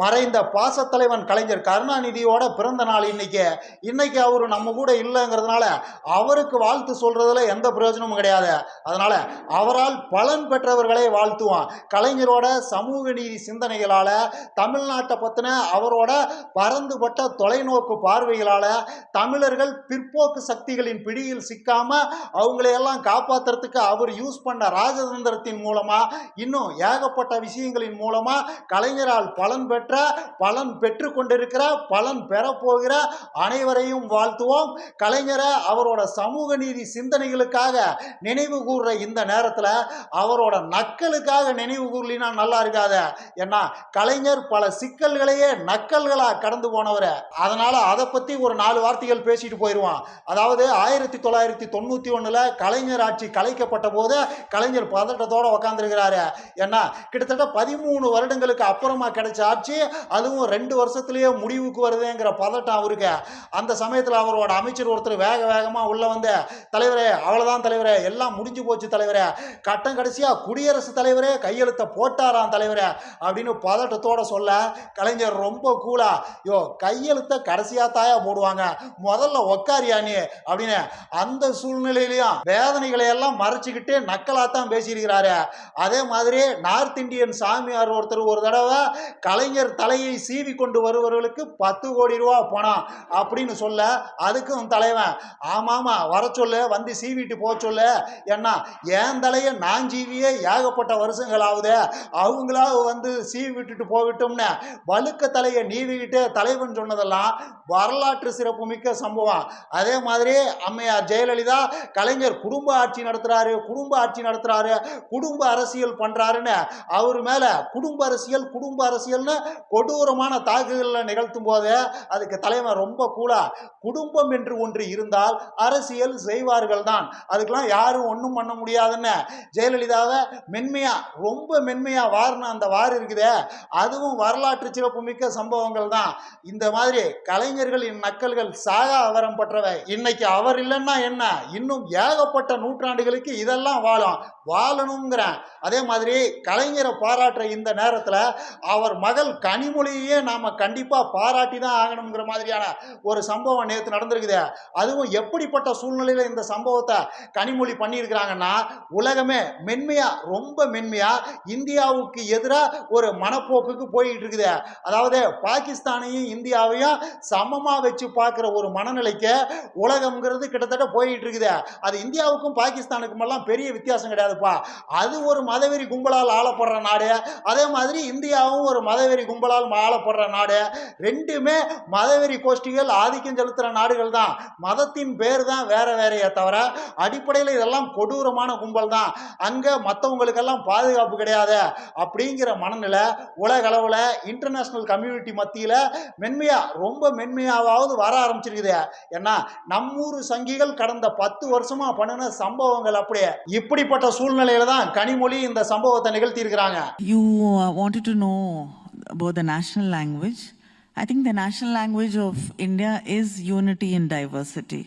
மறைந்த பாசத்தலைவன் கலைஞர் கருணாநிதியோட பிறந்த நாள் இன்னைக்கு அவரு நம்ம கூட இல்லைங்கிறதுனால அவருக்கு வாழ்த்து சொல்றதுல எந்த பிரயோஜனமும் கிடையாது. அதனால அவரால் பலன் பெற்றவர்களை வாழ்த்துவோம். கலைஞரோட சமூக நீதி சிந்தனைகளால, தமிழ்நாட்டை பத்தின அவரோட பரந்துபட்ட தொலைநோக்கு பார்வைகளால தமிழர்கள் பிற்போக்கு சக்திகளின் பிடியில் சிக்காம அவங்களையெல்லாம் காப்பாத்துறதுக்கு அவர் யூஸ் பண்ண ராஜதந்திரத்தின் மூலமா, இன்னும் ஏகப்பட்ட விஷயங்களின் மூலமா கலைஞரால் பலன் பெற்று கொண்டிருக்கிற, பலன் பெறப்போகிற அனைவரையும் வாழ்த்துவோம். கலைஞரை அவரோட சமூக நீதி சிந்தனைகளுக்காக நினைவு கூறுற இந்த நேரத்தில் அவரோட நக்கலுக்காக நினைவு கூறலினா நல்லா இருக்காத. ஏன்னா கலைஞர் பல சிக்கல்களையே நக்கல்களா கடந்து போனவர். அதனால அதை பத்தி ஒரு 4 வார்த்தைகள் பேசிட்டு போயிடுவான். அதாவது 1991 கலைஞர் ஆட்சி கலைக்கப்பட்ட போது கலைஞர் பதட்டத்தோட உட்கார்ந்துருக்கிறாரு. ஏன்னா கிட்டத்தட்ட 13 வருடங்களுக்கு அப்புறமா கிடைச்ச ஆட்சி, அதுவும் 2 வருஷத்திலேயே முடிவுக்கு வருதுங்கிற பதட்டம் அவருக்கு. அந்த சமயத்தில் அவரோட அமைச்சர் ஒருத்தர் வேகமா உள்ள வந்து, தலைவரே அவ்வளவுதான் தலைவரே, எல்லாம் முடிஞ்சு போச்சு தலைவரே, கட்டம் கடைசியா குடியரசுத் தலைவரே கையெழுத்த போட்டாராம் தலைவரே அப்படின்னு பதட்டத்தோட சொல்ல, கலைஞர் ரொம்ப கூலா, யோ கையெழுத்த கடைசியா தாயா போடுவாங்க, முதல்ல உக்காரியா நீ அப்படின்னு அந்த சூழ்நிலையிலையும் வேதனைகளை எல்லாம் மறைச்சுக்கிட்டு நக்கலாத்தான் பேசியிருக்கிறாரு. அதே மாதிரி நார்த் இந்தியன் சாமியார் ஒருத்தர் ஒரு தடவை கலைஞர் தலையை சீவி கொண்டு வருவர்களுக்கு 10 கோடி ரூபா பணம் அப்படின்னு சொல்ல, அதுக்கும் தலைவன் ஆமாமா வர சொல்லு, வந்து சீவிட்டு போ சொல்லு, ஏன்னா என் தலையை நான் ஜீவியே ஏகப்பட்ட வருஷங்கள் ஆகுது, அவங்களா வந்து சீவி விட்டுட்டு போகட்டும்னு வழுக்க தலையை நீவிக்கிட்டு தலைவன் சொன்னதெல்லாம் வரலாற்று சிறப்பு மிக்க சம்பவம். அதே மாதிரி அம்மையார் ஜெயலலிதா கலைஞர் குடும்ப ஆட்சி நடத்துறாரு, குடும்ப அரசியல் பண்றாருன்னு அவர் மேல குடும்ப அரசியல்னு கொடூரமான தாக்குதல்களை நிகழ்த்தும் போது அதுக்கு தலைவன் ரொம்ப கூலா, குடும்பம் என்று ஒன்று இருந்தால் அரசியல் செய்வார்கள் தான், அதுக்கெல்லாம் யாரும் ஒன்றும் பண்ண முடியாதுன்னு ஜெயலலிதாவை ரொம்ப மென்மையா வாரின அந்த வார் இருக்குதே, அதுவும் வரலாற்று சிறப்பு மிக்க சம்பவங்கள் தான். இந்த மாதிரி கலைஞர்களின் நக்கல்கள் சாகா அவரம் பற்றவை. இன்னைக்கு அவர் இல்லைன்னா என்ன, இன்னும் ஏகப்பட்ட நூற்றாண்டுகளுக்கு இதெல்லாம் வாழணுங்கிறேன். அதே மாதிரி கலைஞரை பாராட்டுற இந்த நேரத்தில் அவர் மகள் கனிமொழியே நாம கண்டிப்பா பாராட்டி தான் ஆகணுங்கிற மாதிரியான ஒரு சம்பவம் நேற்று நடந்திருக்குது. அதுவும் எப்படிப்பட்ட சூழ்நிலையில இந்த சம்பவத்தை கனிமொழி பண்ணியிருக்கிறாங்கன்னா, உலகமே ரொம்ப மென்மையா இந்தியாவுக்கு எதிராக ஒரு மனப்போக்குக்கு போயிட்டு இருக்குது. அதாவது பாகிஸ்தானையும் இந்தியாவையும் சமமா வச்சு பார்க்கிற ஒரு மனநிலைக்கு உலகம்ங்கிறது கிட்டத்தட்ட போயிட்டு இருக்குது. அது இந்தியாவுக்கும் பாகிஸ்தானுக்கும் எல்லாம் பெரிய வித்தியாசம் கிடையாதுப்பா. அது ஒரு மதவெறி கும்பலால் ஆளப்படுற நாடு, அதே மாதிரி இந்தியாவும் ஒரு மதவெறி கும்பலால் ஆளப்படுற நாடு. ரெண்டுமே மதவெறி கோஷ்டிகள் ஆதிக்கம் செலுத்துற நாடுகள் தான். மதத்தின் பேர் தான் வேறையே தவிர அடிப்படையில் இதெல்லாம் கொடூரமான கும்பல் தான். அங்க மற்றவங்களுக்கெல்லாம் பாதுகாப்பு கிடையாது அப்படிங்கிற மனநிலை உலக அளவில் இன்டர்நேஷனல் கம்யூனிட்டி மத்தியில் ரொம்ப மென்மையாவது வர ஆரம்பிச்சிருக்குது. ஏன்னா நம்மூர் சங்கிகள் கடந்த 10 வருஷமா பண்ணின சம்பவங்கள் அப்படியே. இப்படிப்பட்ட சூழ்நிலையில தான் கனிமொழி இந்த சம்பவத்தை நிகழ்த்தி இருக்கிறாங்க. You wanted to know about the national language. I think the national language of India is unity in diversity.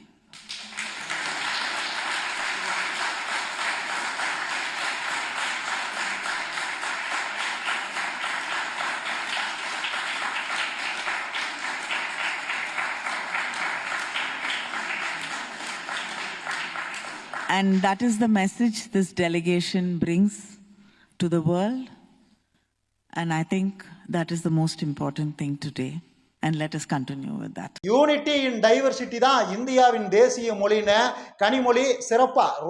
And that is the message this delegation brings to the world. And I think that is the most important thing today. And let us continue with that. Unity in diversity தான் இந்தியாவின் தேசிய மொழின்னு கனிமொழி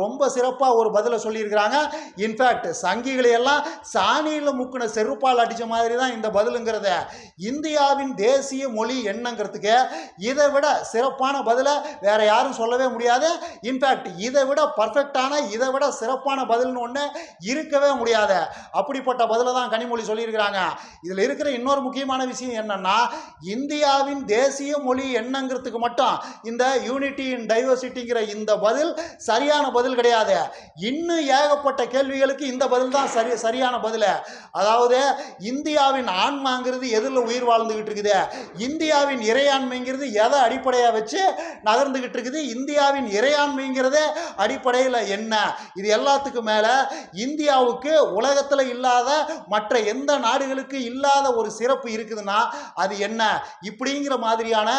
ரொம்ப சிறப்பா ஒரு பதில சொல்லியிருக்கிறாங்க. In fact சங்கிகளை எல்லாம் சாணியில் முக்குன செருப்பால் அடிச்ச மாதிரி தான் இந்த பதிலுங்கிறத. இந்தியாவின் தேசிய மொழி என்னங்கிறதுக்கு இதை விட சிறப்பான பதில வேற யாரும் சொல்லவே முடியாது. இன்ஃபேக்ட் இதை விட பர்ஃபெக்டான, இதை விட சிறப்பான பதில்னு ஒன்று இருக்கவே முடியாது. அப்படிப்பட்ட பதில தான் கனிமொழி சொல்லியிருக்கிறாங்க. இதில் இருக்கிற இன்னொரு முக்கியமான விஷயம் என்னன்னா, இந்தியாவின் தேசிய மொழி என்னங்கிறதுக்கு மட்டும் இந்த யூனிட்டி இன் டைவர்சிட்டிங்கிற இந்த பதில் சரியான பதில் கிடையாது. இன்னும் ஏகப்பட்ட கேள்விகளுக்கு இந்த பதில் தான் சரியான பதில். அதாவது இந்தியாவின் ஆன்மாங்கிறது எதில் உயிர் வாழ்ந்துகிட்டு இருக்குது, இந்தியாவின் இறையாண்மைங்கிறது எதை அடிப்படையாக வச்சு நகர்ந்துகிட்டு இருக்குது, இந்தியாவின் இறையாண்மைங்கிறதே அடிப்படையில் என்ன, இது எல்லாத்துக்கும் மேலே இந்தியாவுக்கு உலகத்தில் இல்லாத மற்ற எந்த நாடுகளுக்கு இல்லாத ஒரு சிறப்பு இருக்குதுன்னா அது என்ன, இப்படிங்கிற மாதிரியான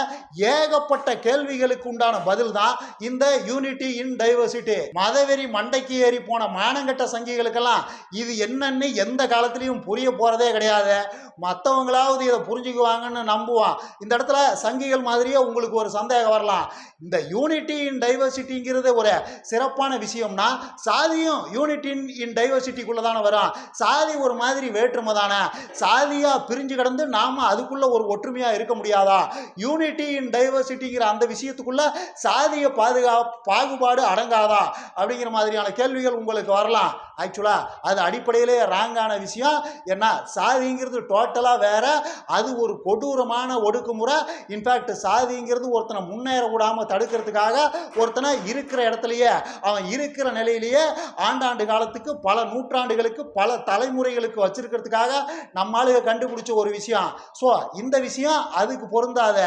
ஏகப்பட்ட கேள்விகளுக்கு உண்டான பதில் தான் இந்த யூனிட்டி இன் டைவர்சிட்டி. மதவெறி மண்டைக்கு ஏறி போன மானங்கட்ட சங்கிகளுக்கெல்லாம் இது என்னன்னு எந்த காலத்திலையும் புரிய போறதே கிடையாது. மற்றவங்களாவது இதை புரிஞ்சுக்குவாங்கன்னு நம்புவான். இந்த இடத்துல சங்கிகள் மாதிரியே உங்களுக்கு ஒரு சந்தேகம் வரலாம். இந்த யூனிட்டி இன் டைவர்சிட்டிங்கிறது ஒரு சிறப்பான விஷயம்னா சாதியும் யூனிட்டி இன் டைவர்சிட்டிக்குள்ள தானே வரும். சாதி ஒரு மாதிரி வேற்றுமை தானே, சாதியா பிரிஞ்சு கிடந்து நாம அதுக்குள்ள ஒரு ஒற்றுமையா இருக்க முடியாதா? யூனிட்டி இன் டைவர்சிட்டிங்கிற அந்த விஷயத்துக்குள்ள சாதிய பாகுபாடு அடங்காதா அப்படிங்கிற மாதிரியான கேள்விகள் உங்களுக்கு வரலாம். ஆக்சுவலா அது அடிப்படையிலே ராங்கான விஷயம். ஏன்னா சாதிங்கிறது டோட்டலா வேற, அது ஒரு கொடூரமான ஒடுக்குமுறை. இன்ஃபேக்ட் சாதிங்கிறது ஒருத்தனை முன்னேற விடாம தடுக்கிறதுக்காக ஒருத்தனை இருக்கிற இடத்துலயே அவன் இருக்கிற நிலையிலேயே ஆண்டாண்டு காலத்துக்கு பல நூற்றாண்டுகளுக்கு பல தலைமுறைகளுக்கு வச்சிருக்கிறதுக்காக நம்மளுக்கு கண்டுபிடிச்ச ஒரு விஷயம். ஸோ இந்த விஷயம் அதுக்கு பொருந்தாத.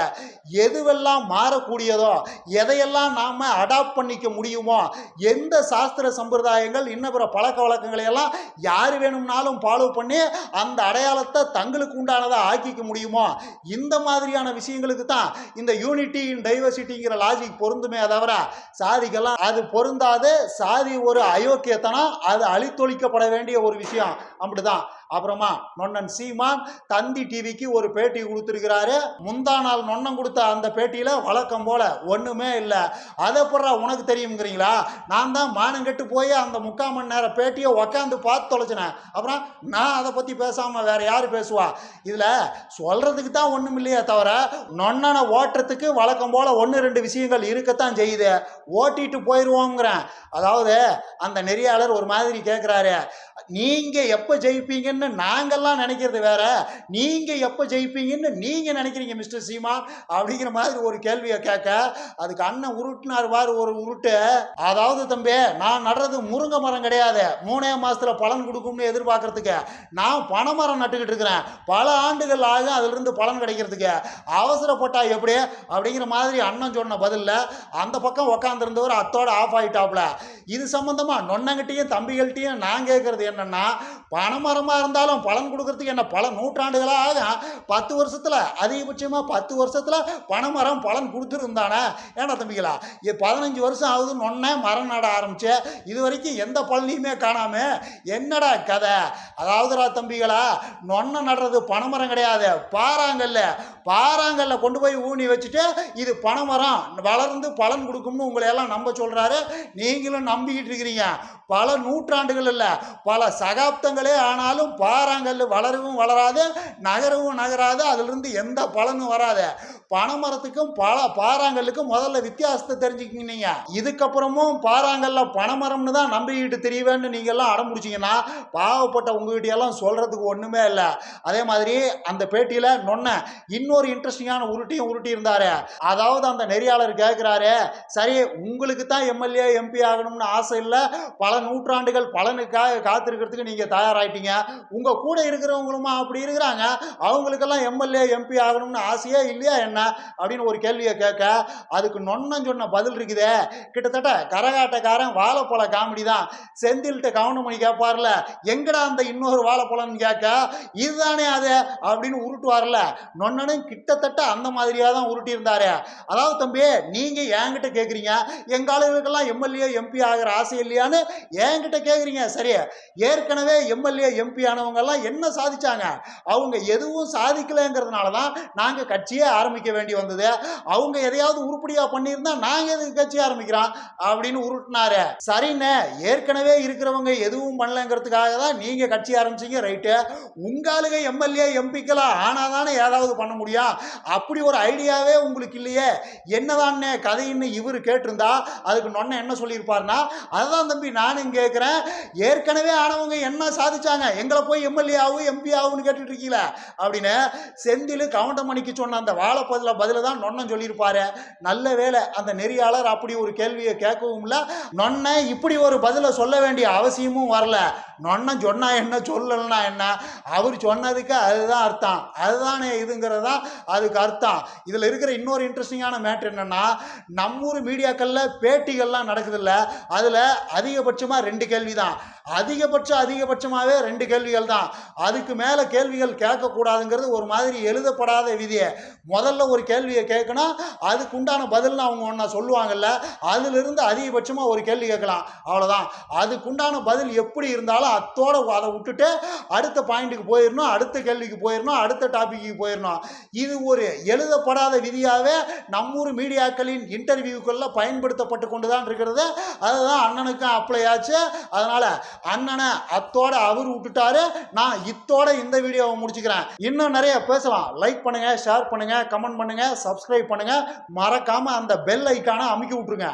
எதுவெல்லாம் மாறக்கூடியதோ, எதையெல்லாம் நாம அடாப்ட் பண்ணிக்க முடியுமோ, எந்த சாஸ்திர சம்பிரதாயங்கள் இன்ன பிற பழக்க வழக்கங்களை எல்லாம் யார் வேணும்னாலும் ஃபாலோ பண்ணி அந்த அடையாளத்தை தங்களுக்கு உண்டானதை ஆக்கிக்க முடியுமோ, இந்த மாதிரியான விஷயங்களுக்கு தான் இந்த யூனிட்டி இன் டைவர்சிட்டிங்கிற லாஜிக் பொருந்துமே தவிர சாதிக்கெல்லாம் அது பொருந்தாது. சாதி ஒரு அயோக்கியத்தனம், அது அழித்தொழிக்கப்பட வேண்டிய ஒரு விஷயம். அப்படிதான். அப்புறமா நொன்னன் சீமான் தந்தி டிவிக்கு ஒரு பேட்டி கொடுத்துருக்கிறாரு. முந்தா நாள் நொன்னன் கொடுத்த அந்த பேட்டியில வழக்கம் போல ஒண்ணுமே இல்லை. அதை போடுறா உனக்கு தெரியுங்கிறீங்களா? நான் தான் மானங்கெட்டு போய் அந்த 3/4 மணி நேரம் பேட்டியை உக்காந்து பார்த்து தொலைச்சினேன். அப்புறம் நான் அதை பத்தி பேசாம வேற யாரு பேசுவா? இதுல சொல்றதுக்கு தான் ஒண்ணும் இல்லையே தவிர நொன்னனை ஓட்டுறதுக்கு வழக்கம் போல 1-2 விஷயங்கள் இருக்கத்தான் செய்யுது. ஓட்டிட்டு போயிடுவோங்கிறேன். அதாவது அந்த நெறியாளர் ஒரு மாதிரி கேட்கிறாரு, நீங்க எப்ப ஜெயிப்பீங்கன்னு நாங்கெல்லாம் நினைக்கிறது வேற, நீங்க எப்ப ஜெயிப்பீங்கன்னு நீங்க நினைக்கிறீங்க மிஸ்டர் சீமான் அப்படிங்கிற மாதிரி ஒரு கேள்வியை கேட்க அதுக்கு அண்ணன் உருட்டினார் பாரு ஒரு உருட்டு. அதாவது தம்பி, நான் நடுறது முருங்கை மரம் கிடையாது 3 மாசத்துல பலன் கொடுக்கும்னு எதிர்பார்க்கறதுக்கு. நான் பனைமரம் நட்டுக்கிட்டு இருக்கிறேன், பல ஆண்டுகள் ஆகும் அதுல இருந்து பலன் கிடைக்கிறதுக்கு. அவசரப்பட்டா எப்படி அப்படிங்கிற மாதிரி அண்ணன் சொன்ன பதில்ல அந்த பக்கம் உக்காந்துருந்தவர் அத்தோட ஆஃப் ஆயிட்டாப்ல. இது சம்பந்தமா நொன்னங்கிட்டையும் தம்பிகள்கிட்டையும் நான் கேட்கறது என்னன்னா, பனைமரமா இருந்தாலும் பலன் கொடுக்கறதுக்கு என்ன பல நூற்றாண்டுகளா ஆகும்? 10 வருஷத்துல அதிகபட்சமா 10 வருஷத்துல பனைமரம் பலன் கொடுத்துருந்தானே. ஏன்னா தம்பிகளா, 15 வருஷம் ஆகுது நொன்ன மரம் நட ஆரம்பிச்சு, இது வரைக்கும் எந்த பலனையுமே காணாம என்னடா கதை? அதாவதுடா தம்பிகளா, நொன்ன நடுறது பனைமரம் கிடையாது, பாறாங்கல்ல கொண்டு போய் ஊனி வச்சுட்டு இது பனைமரம் வளர்ந்து பலன் கொடுக்கும்னு உங்களை எல்லாம் நம்ப சொல்றாரு. நீங்களும் நம்பிக்கிட்டு இருக்கிறீங்க. பல நூற்றாண்டுகள் இல்லை, பல சகாப்தங்களே ஆனாலும் பாறாங்கல் வளரவும் வளராது, நகரவும் நகராது, அதிலிருந்து எந்த பலனும் வராது. பனைமரத்துக்கும் பாறாங்கல்லுக்கும் முதல்ல வித்தியாசத்தை தெரிஞ்சுக்கிங்க. இதுக்கப்புறமும் பாறாங்கல்ல பனைமரம்னு தான் நம்பிக்கிட்டு தெரியவேன்னு நீங்க எல்லாம் அடம் முடிச்சிங்கன்னா பாவப்பட்ட உங்ககிட்ட எல்லாம் சொல்றதுக்கு ஒண்ணுமே இல்லை. அதே மாதிரி அந்த பேட்டியில நொன்ன இன்னொரு இன்ட்ரெஸ்டிங்கான உருட்டியும் உருட்டி இருந்தாரு. அதாவது அந்த நெறியாளர் கேட்கிறாரு, சரி உங்களுக்கு தான் எம்எல்ஏ எம்பி ஆகணும்னு ஆசை இல்லை, பல நூற்றாண்டுகள் பலனுக்காக காத்திருக்கிறதுக்கு நீங்க தயாராயிட்டீங்க, உங்க கூட இருக்கிறவங்களுமா அப்படி இருக்கிறாங்க, அவங்களுக்கெல்லாம் எம்எல்ஏ எம்பி ஆகணும்னு ஆசையே இல்லையா என்ன அப்படின்னு ஒரு கேள்வியை கேட்க அதுக்கு நொன்னன் சொன்ன பதில் இருக்குதே, கிட்டத்தட்ட கரகாட்டக்காரன் வாழைப்பழ காமெடி தான். செந்தில்கிட்ட கவனம் பண்ணி கேட்பார்ல, எங்கடா அந்த இன்னொரு வாழைப்பழம்னு கேட்க, இதுதானே அது அப்படின்னு உருட்டுவார்ல, நொன்னனும் கிட்டத்தட்ட அந்த மாதிரியா தான் உருட்டி இருந்தாரு. அதாவது தம்பி, நீங்க என்கிட்ட கேட்குறீங்க எங்க ஆளுகளுக்கெல்லாம் எம்எல்ஏ எம்பி ஆகிற ஆசை இல்லையான்னு என்கிட்ட கேட்குறீங்க. சரி, ஏற்கனவே எம்எல்ஏ எம்பி ஆனவங்க எல்லாம் என்ன சாதிச்சாங்க? அவங்க எதுவும் சாதிக்கலைங்கிறதுனால தான் நாங்க கட்சியே ஆரம்பிக்க வேண்டி வந்தது. அவங்க எதையாவது உருப்படியா பண்ணியிருந்தா நாங்க எதுக்கு கட்சி ஆரம்பிக்கிறோம் அப்படின்னு உருட்டினாரு. சரிண்ணே, ஏற்கனவே இருக்கிறவங்க எதுவும் பண்ணலங்கிறதுக்காக தான் நீங்க கட்சி ஆரம்பிச்சீங்க, ரைட்டு. உங்களுக எம்எல்ஏ எம்பிக்கெல்லாம் ஆனாதானே ஏதாவது பண்ண முடியும். அப்படி ஒரு ஐடியாவே உங்களுக்கு இல்லையே, என்னதானே கதைன்னு இவர் கேட்டிருந்தா அதுக்கு நொன்ன என்ன சொல்லியிருப்பாருன்னா, அதுதான் தம்பி நானும் கேட்கிறேன், ஏற்கனவே ஆனவங்க என்ன சாதிச்சாங்க, எங்களை போய் எம்எல்ஏ ஆகும் எம்பி ஆகும்னு கேட்டுட்டு இருக்கீங்களா அப்படின்னு செந்தில் கவுண்டமணிக்கு சொன்ன அந்த வாழைப்பதில் பதில தான் நொண்ணன் சொல்லியிருப்பாரு. நல்ல வேளை அந்த நெறியாளர் அப்படி ஒரு கேள்வியை கேட்கவும் இல்லை. நொன்ன இப்படி ஒரு பதிலை சொல்ல வேண்டிய அவசியமும் வரல. நொண்ணன் சொன்னா என்ன சொல்லலைன்னா என்ன, அவர் சொன்னதுக்கு அதுதான் அர்த்தம், அதுதானே இதுங்கிறது தான் அதுக்கு அர்த்தம். இதில் இருக்கிற இன்னொரு இன்ட்ரெஸ்டிங்கான மேட்ரு என்னன்னா, நம்மூர் மீடியாக்களில் பேட்டிகள்லாம் நடக்குதுல்ல, அதில் அதிகபட்சமாக 2 கேள்வி தான். அதிகபட்சமாகவே 2 கேள்விகள் தான். அதுக்கு மேலே கேள்விகள் கேட்கக்கூடாதுங்கிறது ஒரு மாதிரி எழுதப்படாத விதியை. முதல்ல ஒரு கேள்வியை கேட்கணும், அதுக்கு உண்டான பதில்னு அவங்க ஒன்றா சொல்லுவாங்கல்ல, அதிலிருந்து அதிகபட்சமாக ஒரு கேள்வி கேட்கலாம், அவ்வளோதான். அதுக்குண்டான பதில் எப்படி இருந்தாலும் அத்தோட அதை விட்டுட்டு அடுத்த பாயிண்ட்டுக்கு போயிடணும், அடுத்த கேள்விக்கு போயிடணும், அடுத்த டாபிக்கு போயிடணும். இது ஒரு எழுதப்படாத விதியாகவே நம்மூர் மீடியாக்களின் இன்டர்வியூக்களில் பயன்படுத்தப்பட்டு கொண்டு தான் இருக்கிறது. அதுதான் அண்ணனுக்கும் அப்ளை ஆச்சு. அதனால் அண்ணனை அத்தோட அவர் விட்டுட்டாரு. நான் இத்தோட இந்த வீடியோவை முடிச்சுக்கிறேன். இன்னும் நிறைய பேசலாம். லைக் பண்ணுங்கள், ஷேர் பண்ணுங்கள், கமெண்ட் பண்ணுங்கள், சப்ஸ்கிரைப் பண்ணுங்கள். மறக்காமல் அந்த பெல் ஐக்கானை அமுக்கி விட்ருங்க.